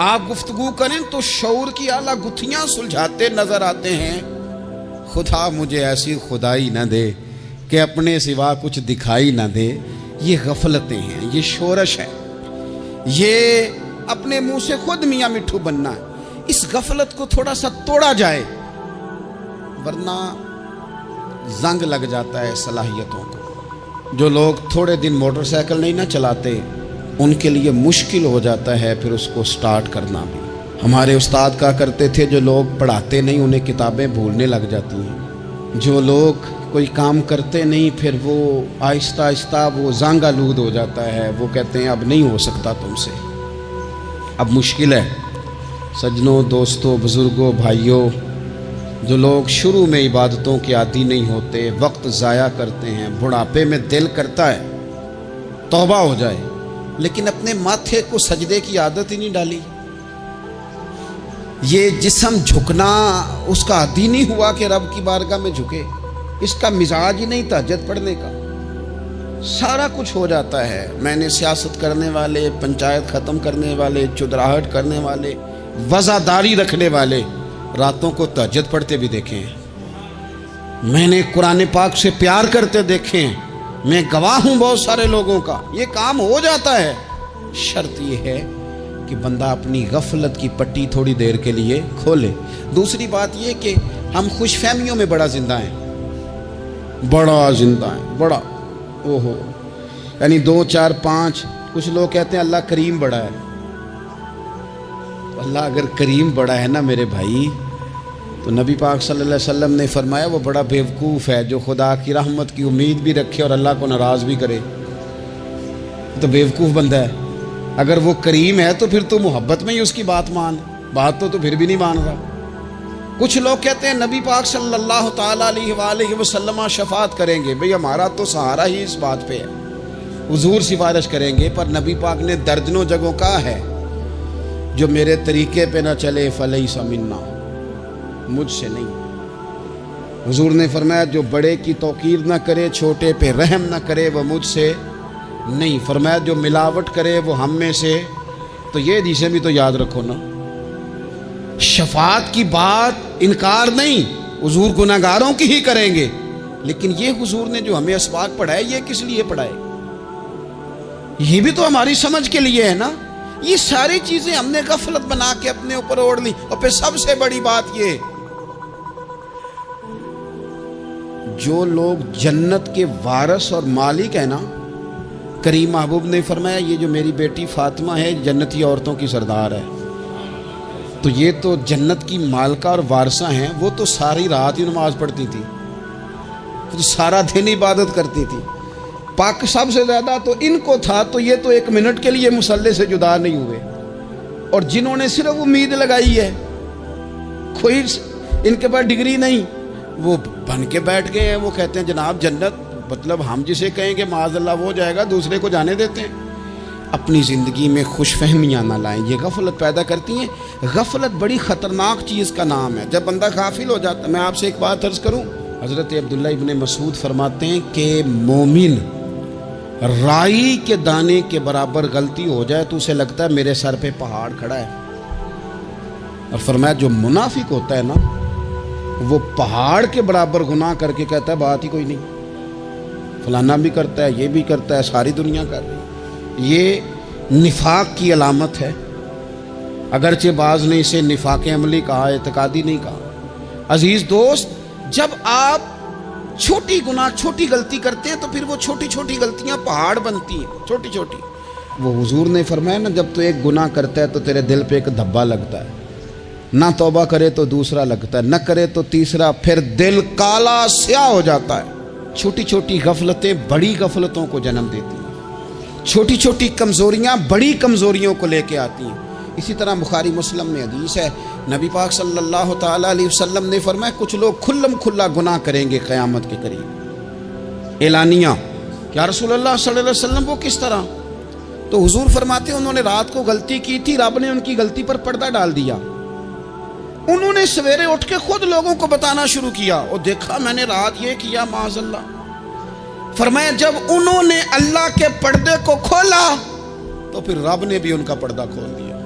آپ گفتگو کریں تو شعور کی اعلیٰ گتھیاں سلجھاتے نظر آتے ہیں۔ خدا مجھے ایسی خدائی نہ دے کہ اپنے سوا کچھ دکھائی نہ دے. یہ غفلتیں ہیں, یہ شورش ہے, یہ اپنے منہ سے خود میاں مٹھو بننا ہے. اس غفلت کو تھوڑا سا توڑا جائے ورنہ زنگ لگ جاتا ہے صلاحیتوں کو. جو لوگ تھوڑے دن موٹر سائیکل نہیں نہ چلاتے ان کے لیے مشکل ہو جاتا ہے پھر اس کو سٹارٹ کرنا بھی. ہمارے استاد کہا کرتے تھے جو لوگ پڑھاتے نہیں انہیں کتابیں بھولنے لگ جاتی ہیں. جو لوگ کوئی کام کرتے نہیں پھر وہ آہستہ آہستہ وہ زنگ آلود ہو جاتا ہے. وہ کہتے ہیں اب نہیں ہو سکتا تم سے, اب مشکل ہے. سجنوں, دوستوں, بزرگوں, بھائیوں, جو لوگ شروع میں عبادتوں کے عادی نہیں ہوتے, وقت ضائع کرتے ہیں, بڑھاپے میں دل کرتا ہے توبہ ہو جائے, لیکن اپنے ماتھے کو سجدے کی عادت ہی نہیں ڈالی. یہ جسم جھکنا اس کا عادی نہیں ہوا کہ رب کی بارگاہ میں جھکے. اس کا مزاج ہی نہیں تہجد پڑھنے کا. سارا کچھ ہو جاتا ہے. میں نے سیاست کرنے والے, پنچایت ختم کرنے والے, چودراہٹ کرنے والے, وزاداری رکھنے والے راتوں کو تہجد پڑھتے بھی دیکھے ہیں. میں نے قرآن پاک سے پیار کرتے دیکھے ہیں. میں گواہ ہوں بہت سارے لوگوں کا. یہ کام ہو جاتا ہے. شرط یہ ہے کہ بندہ اپنی غفلت کی پٹی تھوڑی دیر کے لیے کھولے. دوسری بات یہ کہ ہم خوش فہمیوں میں بڑا زندہ ہیں, بڑا زندہ ہیں, بڑا اوہو, یعنی 2 4 5. کچھ لوگ کہتے ہیں اللہ کریم بڑا ہے. اللہ اگر کریم بڑا ہے نا میرے بھائی, تو نبی پاک صلی اللہ علیہ وسلم نے فرمایا وہ بڑا بیوقوف ہے جو خدا کی رحمت کی امید بھی رکھے اور اللہ کو ناراض بھی کرے. تو بیوقوف بندہ ہے. اگر وہ کریم ہے تو پھر تو محبت میں ہی اس کی بات مان. بات تو پھر بھی نہیں مان رہا. کچھ لوگ کہتے ہیں نبی پاک صلی اللہ تعالیٰ علیہ وآلہ وسلم شفاعت کریں گے. بھئی ہمارا تو سہارا ہی اس بات پہ ہے, حضور سفارش کریں گے. پر نبی پاک نے درجنوں جگہوں کہا ہے جو میرے طریقے پہ نہ چلے فلیس منا, مجھ سے نہیں. حضور نے فرمایا جو بڑے کی توقیر نہ کرے, چھوٹے پہ رحم نہ کرے, وہ مجھ سے نہیں. فرمایا جو ملاوٹ کرے وہ ہم میں سے. تو یہ حدیثیں بھی تو یاد رکھو نا. شفاعت کی بات انکار نہیں, حضور گناہگاروں کی ہی کریں گے. لیکن یہ حضور نے جو ہمیں اسباق پڑھائے یہ کس لیے پڑھائے؟ یہ بھی تو ہماری سمجھ کے لیے ہے نا. یہ ساری چیزیں ہم نے غفلت بنا کے اپنے اوپر اوڑھ لی. اور پھر سب سے بڑی بات یہ, جو لوگ جنت کے وارث اور مالک ہیں نا, کریم محبوب نے فرمایا یہ جو میری بیٹی فاطمہ ہے جنتی عورتوں کی سردار ہے. تو یہ تو جنت کی مالکہ اور وارثہ ہیں. وہ تو ساری رات ہی نماز پڑھتی تھی, تو سارا دن عبادت کرتی تھی. پاک سب سے زیادہ تو ان کو تھا, تو یہ تو 1 منٹ کے لیے مصلی سے جدا نہیں ہوئے. اور جنہوں نے صرف امید لگائی ہے, کوئی ان کے پاس ڈگری نہیں, وہ بن کے بیٹھ گئے ہیں. وہ کہتے ہیں جناب جنت مطلب ہم جسے کہیں کہ معاذ اللہ وہ جائے گا, دوسرے کو جانے دیتے ہیں. اپنی زندگی میں خوش فہمیاں نہ لائیں, یہ غفلت پیدا کرتی ہیں. غفلت بڑی خطرناک چیز کا نام ہے. جب بندہ غافل ہو جاتا ہے. میں آپ سے ایک بات عرض کروں, حضرت عبداللہ ابن مسعود فرماتے ہیں کہ مومن رائی کے دانے کے برابر غلطی ہو جائے تو اسے لگتا ہے میرے سر پہ پہاڑ کھڑا ہے. اور فرمایا جو منافق ہوتا ہے نا, وہ پہاڑ کے برابر گناہ کر کے کہتا ہے بات ہی کوئی نہیں, فلانا بھی کرتا ہے, یہ بھی کرتا ہے, ساری دنیا کر رہی ہے. یہ نفاق کی علامت ہے. اگرچہ بعض نے اسے نفاق عملی کہا, اعتقادی نہیں کہا. عزیز دوست, جب آپ چھوٹی گناہ چھوٹی غلطی کرتے ہیں تو پھر وہ چھوٹی چھوٹی غلطیاں پہاڑ بنتی ہیں, چھوٹی چھوٹی. وہ حضور نے فرمایا نا, جب تو ایک گناہ کرتا ہے تو تیرے دل پہ ایک دھبا لگتا ہے, نہ توبہ کرے تو دوسرا لگتا ہے, نہ کرے تو تیسرا, پھر دل کالا سیاہ ہو جاتا ہے. چھوٹی چھوٹی غفلتیں بڑی غفلتوں کو جنم دیتی ہیں. چھوٹی چھوٹی کمزوریاں بڑی کمزوریوں کو لے کے آتی ہیں. اسی طرح بخاری مسلم میں حدیث ہے, نبی پاک صلی اللہ تعالیٰ علیہ وسلم نے فرمایا کچھ لوگ کھلم کھلا گناہ کریں گے قیامت کے قریب. اعلانیہ, یا رسول اللہ صلی اللہ علیہ وسلم وہ کس طرح؟ تو حضور فرماتے ہیں انہوں نے رات کو غلطی کی تھی, رب نے ان کی غلطی پر پردہ ڈال دیا. انہوں نے سویرے اٹھ کے خود لوگوں کو بتانا شروع کیا, اور دیکھا میں نے رات یہ کیا, معاذ اللہ. فرمایا جب انہوں نے اللہ کے پردے کو کھولا تو پھر رب نے بھی ان کا پردہ کھول دیا.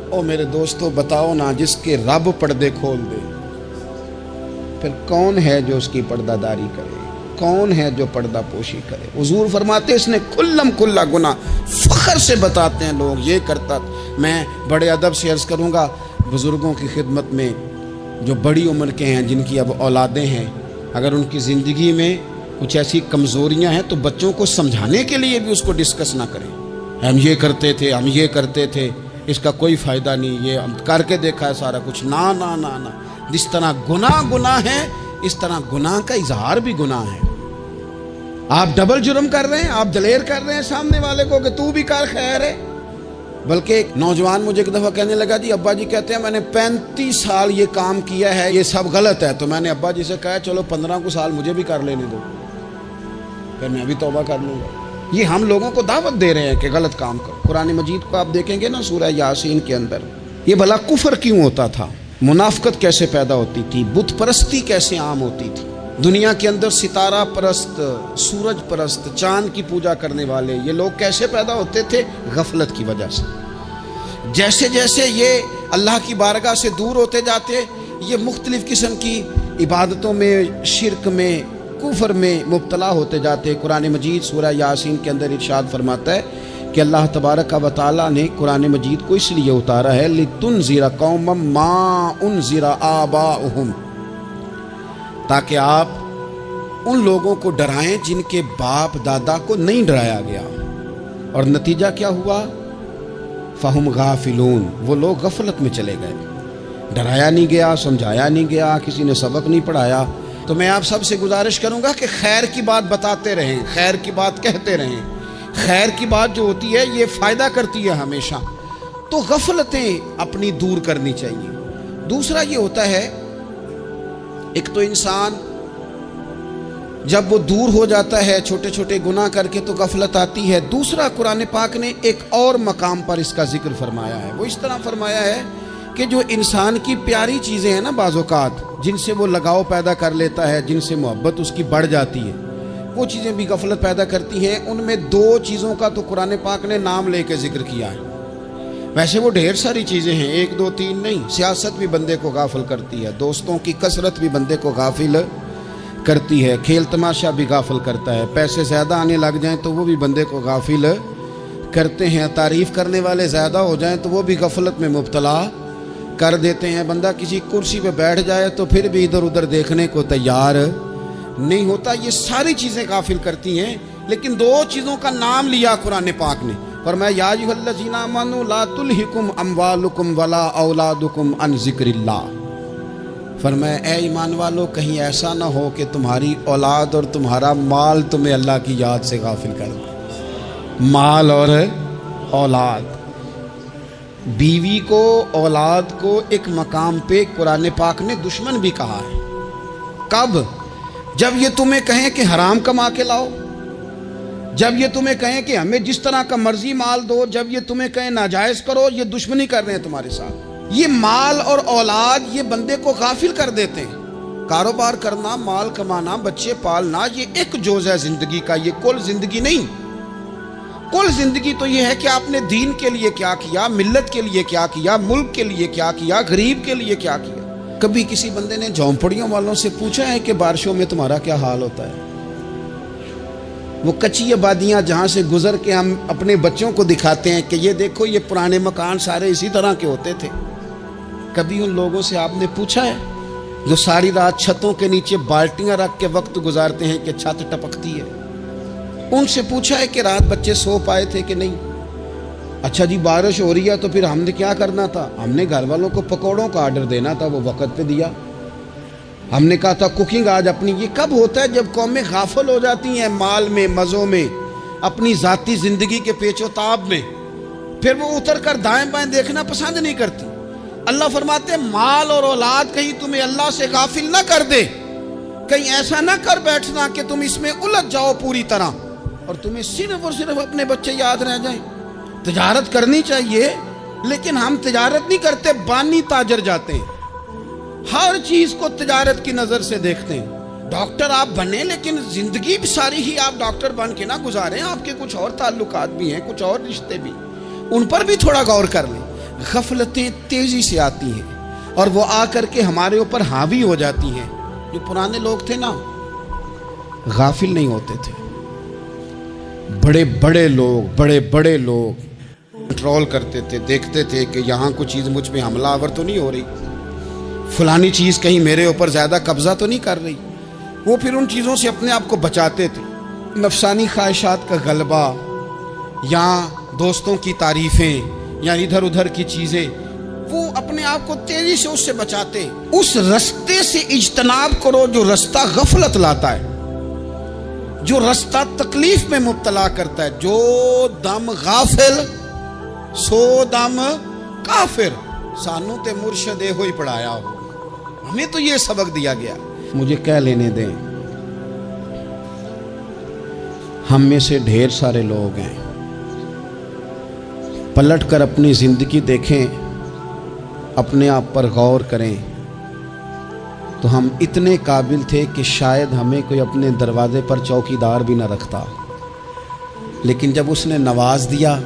او میرے دوستو بتاؤ نا, جس کے رب پردے کھول دے پھر کون ہے جو اس کی پردہ داری کرے؟ کون ہے جو پردہ پوشی کرے؟ حضور فرماتے اس نے کلم کلا گناہ، فخر سے بتاتے ہیں لوگ یہ کرتا. میں بڑے ادب سے عرض کروں گا بزرگوں کی خدمت میں جو بڑی عمر کے ہیں، جن کی اب اولادیں ہیں، اگر ان کی زندگی میں کچھ ایسی کمزوریاں ہیں تو بچوں کو سمجھانے کے لیے بھی اس کو ڈسکس نہ کریں. ہم یہ کرتے تھے، ہم یہ کرتے تھے، اس کا کوئی فائدہ نہیں، یہ ہم کر کے دیکھا ہے سارا کچھ. نہ نہ نہ نہ، جس طرح گناہ ہے اس طرح گناہ کا اظہار بھی گناہ ہے. آپ ڈبل جرم کر رہے ہیں، آپ دلیر کر رہے ہیں سامنے والے کو کہ تو بھی کر، خیر ہے. بلکہ ایک نوجوان مجھے ایک دفعہ کہنے لگا جی ابا جی کہتے ہیں میں نے 35 سال یہ کام کیا ہے، یہ سب غلط ہے. تو میں نے ابا جی سے کہا چلو 15 کو سال مجھے بھی کر لینے دو، پھر میں بھی توبہ کر لوں گا. یہ ہم لوگوں کو دعوت دے رہے ہیں کہ غلط کام کرو. قرآن مجید کو آپ دیکھیں گے نا سورہ یاسین کے اندر یہ بھلا کفر کیوں ہوتا تھا، منافقت کیسے پیدا ہوتی تھی، بت پرستی کیسے عام ہوتی تھی. دنیا کے اندر ستارہ پرست، سورج پرست، چاند کی پوجا کرنے والے یہ لوگ کیسے پیدا ہوتے تھے؟ غفلت کی وجہ سے. جیسے جیسے یہ اللہ کی بارگاہ سے دور ہوتے جاتے، یہ مختلف قسم کی عبادتوں میں، شرک میں، کفر میں مبتلا ہوتے جاتے. قرآن مجید سورہ یاسین کے اندر ارشاد فرماتا ہے کہ اللہ تبارک و تعالیٰ نے قرآن مجید کو اس لیے اتارا ہے لِتُنذِرَ قَوْمًا مَا أُنذِرَ آبَاؤُهُمْ، تاکہ آپ ان لوگوں کو ڈرائیں جن کے باپ دادا کو نہیں ڈرایا گیا. اور نتیجہ کیا ہوا؟ فَهُمْ غَافِلُونَ، وہ لوگ غفلت میں چلے گئے. ڈرایا نہیں گیا، سمجھایا نہیں گیا، کسی نے سبق نہیں پڑھایا. تو میں آپ سب سے گزارش کروں گا کہ خیر کی بات بتاتے رہیں، خیر کی بات کہتے رہیں. خیر کی بات جو ہوتی ہے یہ فائدہ کرتی ہے ہمیشہ. تو غفلتیں اپنی دور کرنی چاہیے. دوسرا یہ ہوتا ہے، ایک تو انسان جب وہ دور ہو جاتا ہے چھوٹے چھوٹے گناہ کر کے تو غفلت آتی ہے. دوسرا قرآن پاک نے ایک اور مقام پر اس کا ذکر فرمایا ہے. وہ اس طرح فرمایا ہے کہ جو انسان کی پیاری چیزیں ہیں نا بعض اوقات، جن سے وہ لگاؤ پیدا کر لیتا ہے، جن سے محبت اس کی بڑھ جاتی ہے، وہ چیزیں بھی غفلت پیدا کرتی ہیں. ان میں 2 چیزوں کا تو قرآن پاک نے نام لے کے ذکر کیا ہے. ویسے وہ ڈھیر ساری چیزیں ہیں، 1 2 3 نہیں. سیاست بھی بندے کو غافل کرتی ہے، دوستوں کی کثرت بھی بندے کو غافل کرتی ہے، کھیل تماشا بھی غافل کرتا ہے، پیسے زیادہ آنے لگ جائیں تو وہ بھی بندے کو غافل کرتے ہیں، تعریف کرنے والے زیادہ ہو جائیں تو وہ بھی غفلت میں مبتلا کر دیتے ہیں. بندہ کسی کرسی پہ بیٹھ جائے تو پھر بھی ادھر ادھر دیکھنے کو تیار نہیں ہوتا. یہ ساری چیزیں غافل کرتی ہیں. لیکن 2 چیزوں کا نام لیا قرآن پاک نے، فرمایا یا ایھا الذین آمنوا لا تلھکم اموالکم ولا اولادکم عن ذکر اللہ. فرمایا اے ایمان والو کہیں ایسا نہ ہو کہ تمہاری اولاد اور تمہارا مال تمہیں اللہ کی یاد سے غافل کر دے. مال اور اولاد، بیوی کو، اولاد کو ایک مقام پہ قرآن پاک نے دشمن بھی کہا ہے. کب؟ جب یہ تمہیں کہیں کہ حرام کما کے لاؤ، جب یہ تمہیں کہیں کہ ہمیں جس طرح کا مرضی مال دو، جب یہ تمہیں کہیں ناجائز کرو، یہ دشمنی کر رہے ہیں تمہارے ساتھ. یہ مال اور اولاد یہ بندے کو غافل کر دیتے ہیں. کاروبار کرنا، مال کمانا، بچے پالنا یہ ایک جزء ہے زندگی کا، یہ کل زندگی نہیں. کل زندگی تو یہ ہے کہ آپ نے دین کے لیے کیا کیا، ملت کے لیے کیا کیا، ملک کے لیے کیا کیا، غریب کے لیے کیا کیا. کبھی کسی بندے نے جھونپڑیوں والوں سے پوچھا ہے کہ بارشوں میں تمہارا کیا حال ہوتا ہے؟ وہ کچی آبادیاں جہاں سے گزر کے ہم اپنے بچوں کو دکھاتے ہیں کہ یہ دیکھو یہ پرانے مکان سارے اسی طرح کے ہوتے تھے. کبھی ان لوگوں سے آپ نے پوچھا ہے جو ساری رات چھتوں کے نیچے بالٹیاں رکھ کے وقت گزارتے ہیں کہ چھت ٹپکتی ہے؟ ان سے پوچھا ہے کہ رات بچے سو پائے تھے کہ نہیں؟ اچھا جی بارش ہو رہی ہے تو پھر ہم نے کیا کرنا تھا؟ ہم نے گھر والوں کو پکوڑوں کا آرڈر دینا تھا، وہ وقت پہ دیا. ہم نے کہا تھا کوکنگ آج اپنی. یہ کب ہوتا ہے؟ جب قومیں غافل ہو جاتی ہیں مال میں، مزوں میں، اپنی ذاتی زندگی کے پیچ و تاب میں، پھر وہ اتر کر دائیں بائیں دیکھنا پسند نہیں کرتی. اللہ فرماتے ہیں مال اور اولاد کہیں تمہیں اللہ سے غافل نہ کر دے. کہیں ایسا نہ کر بیٹھنا کہ تم اس میں الجھ جاؤ پوری طرح اور تمہیں صرف اور صرف اپنے بچے یاد رہ جائیں. تجارت کرنی چاہیے لیکن ہم تجارت نہیں کرتے، بانی تاجر جاتے ہیں. ہر چیز کو تجارت کی نظر سے دیکھتے ہیں. ڈاکٹر آپ بنے لیکن زندگی بھی ساری ہی آپ ڈاکٹر بن کے نہ گزاریں. آپ کے کچھ اور تعلقات بھی ہیں، کچھ اور رشتے بھی، ان پر بھی تھوڑا غور کر لیں. غفلتیں تیزی سے آتی ہیں اور وہ آ کر کے ہمارے اوپر حاوی ہو جاتی ہیں. جو پرانے لوگ تھے نا غافل نہیں ہوتے تھے. بڑے بڑے لوگ کنٹرول کرتے تھے, دیکھتے تھے کہ یہاں کوئی چیز مجھ پہ حملہ آور تو نہیں ہو رہی, فلانی چیز کہیں میرے اوپر زیادہ قبضہ تو نہیں کر رہی. وہ پھر ان چیزوں سے اپنے آپ کو بچاتے تھے. نفسانی خواہشات کا غلبہ یا دوستوں کی تعریفیں یا ادھر ادھر کی چیزیں, وہ اپنے آپ کو تیزی سے اس سے بچاتے. اس رستے سے اجتناب کرو جو رستہ غفلت لاتا ہے, جو رستہ تکلیف میں مبتلا کرتا ہے. جو دم غافل سو دم کافر. سانو تے مرشد ہوئی پڑھایا ہو, ہمیں تو یہ سبق دیا گیا. مجھے کہہ لینے دیں, ہم میں سے ڈھیر سارے لوگ ہیں, پلٹ کر اپنی زندگی دیکھیں, اپنے آپ پر غور کریں, تو ہم اتنے قابل تھے کہ شاید ہمیں کوئی اپنے دروازے پر چوکیدار بھی نہ رکھتا. لیکن جب اس نے نواز دیا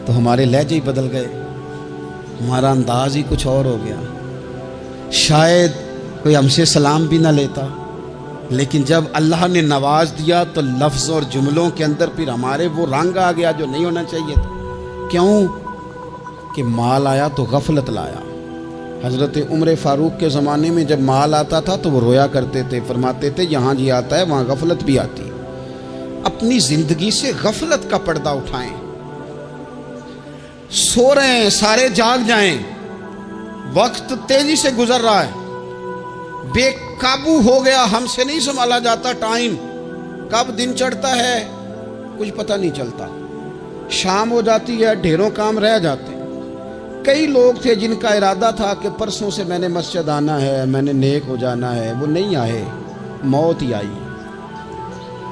تو ہمارے لہجے ہی بدل گئے, ہمارا انداز ہی کچھ اور ہو گیا. شاید کوئی ہم سے سلام بھی نہ لیتا, لیکن جب اللہ نے نواز دیا تو لفظ اور جملوں کے اندر پھر ہمارے وہ رنگ آ گیا جو نہیں ہونا چاہیے تھا. کیوں کہ مال آیا تو غفلت لایا. حضرت عمر فاروق کے زمانے میں جب مال آتا تھا تو وہ رویا کرتے تھے, فرماتے تھے جہاں جی آتا ہے وہاں غفلت بھی آتی. اپنی زندگی سے غفلت کا پردہ اٹھائیں. سو رہے ہیں سارے جاگ جائیں, وقت تیزی سے گزر رہا ہے, بے قابو ہو گیا, ہم سے نہیں سنبھالا جاتا. ٹائم کب دن چڑھتا ہے کچھ پتہ نہیں چلتا, شام ہو جاتی ہے ڈھیروں کام رہ جاتے. کئی لوگ تھے جن کا ارادہ تھا کہ پرسوں سے میں نے مسجد آنا ہے, میں نے نیک ہو جانا ہے, وہ نہیں آئے, موت ہی آئی.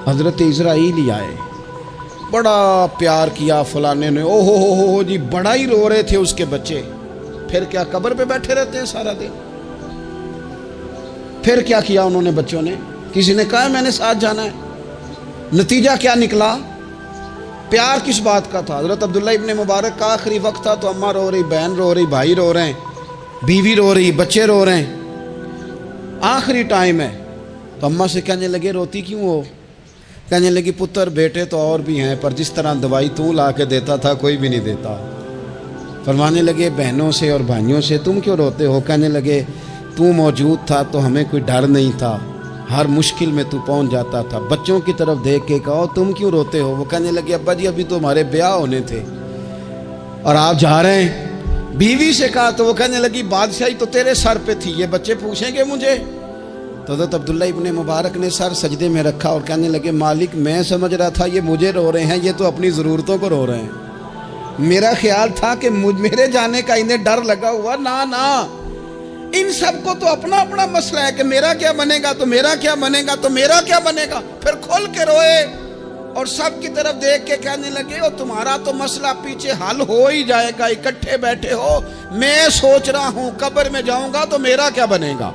حضرت اسرائیل ہی آئے, بڑا پیار کیا فلانے نے, او ہو جی, بڑا ہی رو رہے تھے اس کے بچے. پھر کیا قبر پہ بیٹھے رہتے ہیں سارا دن؟ پھر کیا کیا انہوں نے بچوں نے؟ کسی نے کہا میں نے ساتھ جانا ہے. نتیجہ کیا نکلا؟ پیار کس بات کا تھا؟ حضرت عبداللہ ابن مبارک کا آخری وقت تھا تو اماں رو رہی, بہن رو رہی, بھائی رو رہے ہیں, بیوی رو رہی, بچے رو رہے ہیں, آخری ٹائم ہے. تو اماں سے کہنے لگے روتی کیوں ہو؟ کہنے لگی پتر بیٹے تو اور بھی ہیں, پر جس طرح دوائی تو لا کے دیتا تھا کوئی بھی نہیں دیتا. فرمانے لگے بہنوں سے اور بھائیوں سے تم کیوں روتے ہو؟ کہنے لگے تو موجود تھا تو ہمیں کوئی ڈر نہیں تھا, ہر مشکل میں تو پہنچ جاتا تھا. بچوں کی طرف دیکھ کے کہو تم کیوں روتے ہو؟ وہ کہنے لگے ابا جی ابھی تو ہمارے بیاہ ہونے تھے اور آپ جا رہے ہیں. بیوی سے کہا تو وہ کہنے لگی بادشاہی تو تیرے سر پہ تھی, یہ بچے پوچھیں گے مجھے؟ تو حضرت عبداللہ ابن مبارک نے سر سجدے میں رکھا اور کہنے لگے مالک میں سمجھ رہا تھا یہ مجھے رو رہے ہیں, یہ تو اپنی ضرورتوں کو رو رہے ہیں. میرا خیال تھا کہ میرے جانے کا انہیں ڈر لگا ہوا. نا ان سب کو تو اپنا اپنا مسئلہ ہے کہ میرا کیا بنے گا تو میرا کیا بنے گا تو میرا کیا بنے گا. پھر کھول کے روئے اور سب کی طرف دیکھ کے کہنے لگے اور تمہارا تو مسئلہ پیچھے حل ہو ہی جائے گا, اکٹھے بیٹھے ہو. میں سوچ رہا ہوں قبر میں جاؤں گا تو میرا کیا بنے گا.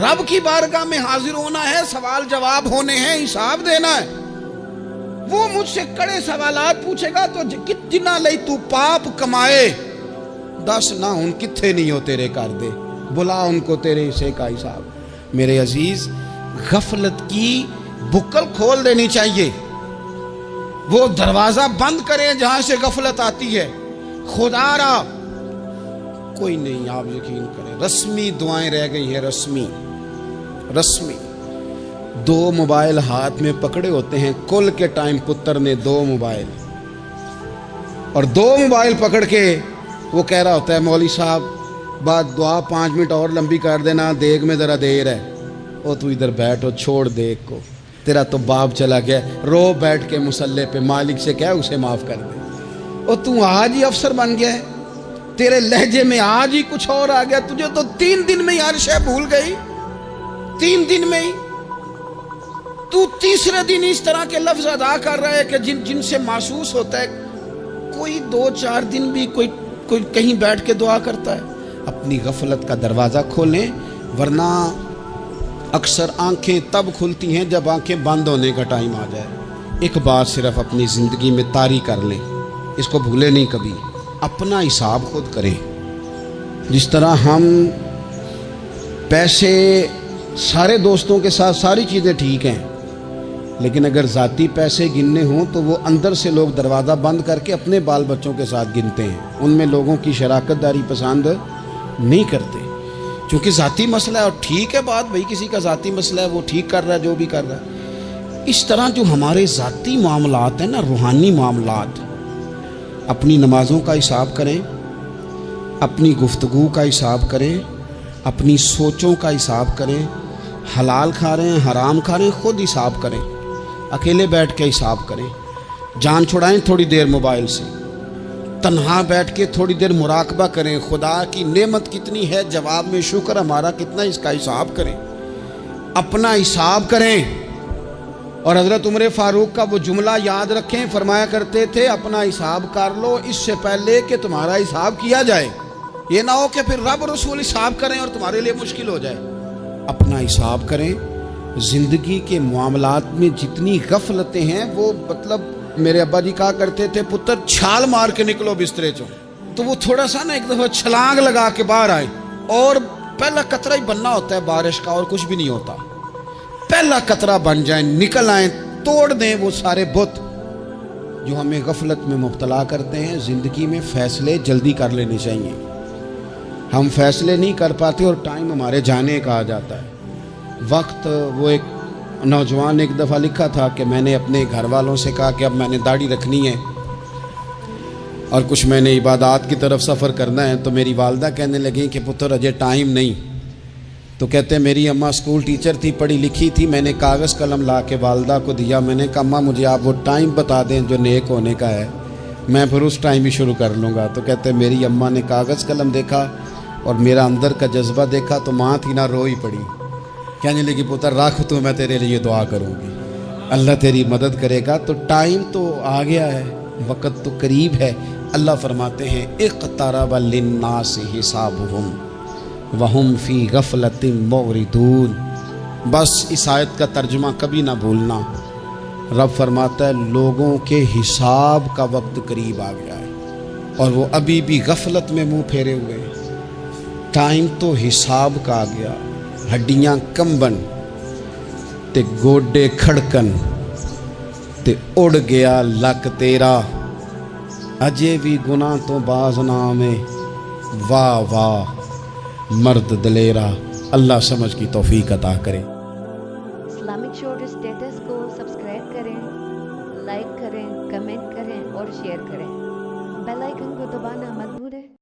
رب کی بارگاہ میں حاضر ہونا ہے, سوال جواب ہونے ہیں, حساب دینا ہے. وہ مجھ سے کڑے سوالات پوچھے گا تو جنا لئی تو پاپ کمائے, دس نہ ان کتھے نہیں ہو تیرے کر دے, بلا ان کو تیرے حصے کا حساب. میرے عزیز غفلت کی بکل کھول دینی چاہیے, وہ دروازہ بند کریں جہاں سے غفلت آتی ہے. خدا را کوئی نہیں, آپ یقین کریں رسمی دعائیں رہ گئی ہیں, رسمی 2 موبائل ہاتھ میں پکڑے ہوتے ہیں. کل کے ٹائم پتر نے 2 موبائل اور 2 موبائل پکڑ کے وہ کہہ رہا ہوتا ہے مولوی صاحب بات دعا 5 منٹ اور لمبی کر دینا, دیگ میں ذرا دیر ہے. او تو ادھر بیٹھو, چھوڑ دیگ کو, تیرا تو باپ چلا گیا, رو بیٹھ کے مصلے پہ, مالک سے کہہ اسے معاف کر دے. او تو آج ہی افسر بن گیا ہے, تیرے لہجے میں آج ہی کچھ اور آ گیا, تجھے تو 3 دن میں ہی ہر شے بھول گئی. 3 دن میں ہی تو تیسرے دن اس طرح کے لفظ ادا کر رہا ہے کہ جن سے محسوس ہوتا ہے کوئی 2-4 دن بھی کوئی کہیں بیٹھ کے دعا کرتا ہے. اپنی غفلت کا دروازہ کھولیں, ورنہ اکثر آنکھیں تب کھلتی ہیں جب آنکھیں بند ہونے کا ٹائم آ جائے. ایک بات صرف اپنی زندگی میں طاری کر لیں, اس کو بھولے نہیں کبھی, اپنا حساب خود کریں. جس طرح ہم پیسے سارے دوستوں کے ساتھ ساری چیزیں ٹھیک ہیں، لیکن اگر ذاتی پیسے گننے ہوں تو وہ اندر سے لوگ دروازہ بند کر کے اپنے بال بچوں کے ساتھ گنتے ہیں، ان میں لوگوں کی شراکت داری پسند نہیں کرتے، چونکہ ذاتی مسئلہ ہے۔ اور ٹھیک ہے بات، بھائی کسی کا ذاتی مسئلہ ہے، وہ ٹھیک کر رہا ہے جو بھی کر رہا ہے۔ اس طرح جو ہمارے ذاتی معاملات ہیں نا، روحانی معاملات، اپنی نمازوں کا حساب کریں، اپنی گفتگو کا حساب کریں، اپنی سوچوں کا حساب کریں، حلال کھا رہے ہیں حرام کھا رہے ہیں خود حساب کریں، اکیلے بیٹھ کے حساب کریں، جان چھڑائیں تھوڑی دیر موبائل سے، تنہا بیٹھ کے تھوڑی دیر مراقبہ کریں، خدا کی نعمت کتنی ہے، جواب میں شکر ہمارا کتنا، اس کا حساب کریں، اپنا حساب کریں۔ اور حضرت عمر فاروق کا وہ جملہ یاد رکھیں، فرمایا کرتے تھے اپنا حساب کر لو اس سے پہلے کہ تمہارا حساب کیا جائے، یہ نہ ہو کہ پھر رب رسول حساب کریں اور تمہارے لیے مشکل ہو جائے۔ اپنا حساب کریں۔ زندگی کے معاملات میں جتنی غفلتیں ہیں، وہ مطلب میرے ابا جی کہا کرتے تھے پتر چھال مار کے نکلو بسترے چوں، تو وہ تھوڑا سا نا ایک دفعہ چھلانگ لگا کے باہر آئے، اور پہلا قطرہ ہی بننا ہوتا ہے بارش کا، اور کچھ بھی نہیں ہوتا، پہلا قطرہ بن جائیں، نکل آئیں، توڑ دیں وہ سارے بت جو ہمیں غفلت میں مبتلا کرتے ہیں۔ زندگی میں فیصلے جلدی کر لینے چاہیے، ہم فیصلے نہیں کر پاتے اور ٹائم ہمارے جانے کا آ جاتا ہے وقت۔ وہ ایک نوجوان نے ایک دفعہ لکھا تھا کہ میں نے اپنے گھر والوں سے کہا کہ اب میں نے داڑھی رکھنی ہے اور کچھ میں نے عبادات کی طرف سفر کرنا ہے، تو میری والدہ کہنے لگیں کہ پتر اجے ٹائم نہیں، تو کہتے میری اماں اسکول ٹیچر تھی، پڑھی لکھی تھی، میں نے کاغذ قلم لا کے والدہ کو دیا، میں نے کہا اماں مجھے آپ وہ ٹائم بتا دیں جو نیک ہونے کا ہے، میں پھر اس ٹائم ہی شروع کر لوں گا۔ تو کہتے میری اماں نے کاغذ قلم دیکھا اور میرا اندر کا جذبہ دیکھا تو ماں تھی نہ روئی پڑی، کہنے لگی پتر رکھ تو میں تیرے لیے دعا کروں گی، اللہ تیری مدد کرے گا۔ تو ٹائم تو آ گیا ہے، وقت تو قریب ہے۔ اللہ فرماتے ہیں اقترب للناس حسابهم وهم فی غفلۃ معرضون۔ بس اس آیت کا ترجمہ کبھی نہ بھولنا، رب فرماتا ہے لوگوں کے حساب کا وقت قریب آ گیا ہے اور وہ ابھی بھی غفلت میں منہ پھیرے ہوئے ہیں۔ ٹائم تو حساب کا آ گیا، ہڈیاں کمبن تے گوڈے کھڑکن تے اڑ گیا لک تیرا، اجے بھی گناہ تو باز نام ہے، واہ واہ مرد دلیرا۔ اللہ سمجھ کی توفیق عطا کرے۔ اسلامک شورٹ اسٹیٹس کو سبسکرائب کریں، لائک کریں، کمنٹ کریں اور شیئر کریں۔ بیل آئیکن کو دبانا مت بھولیں۔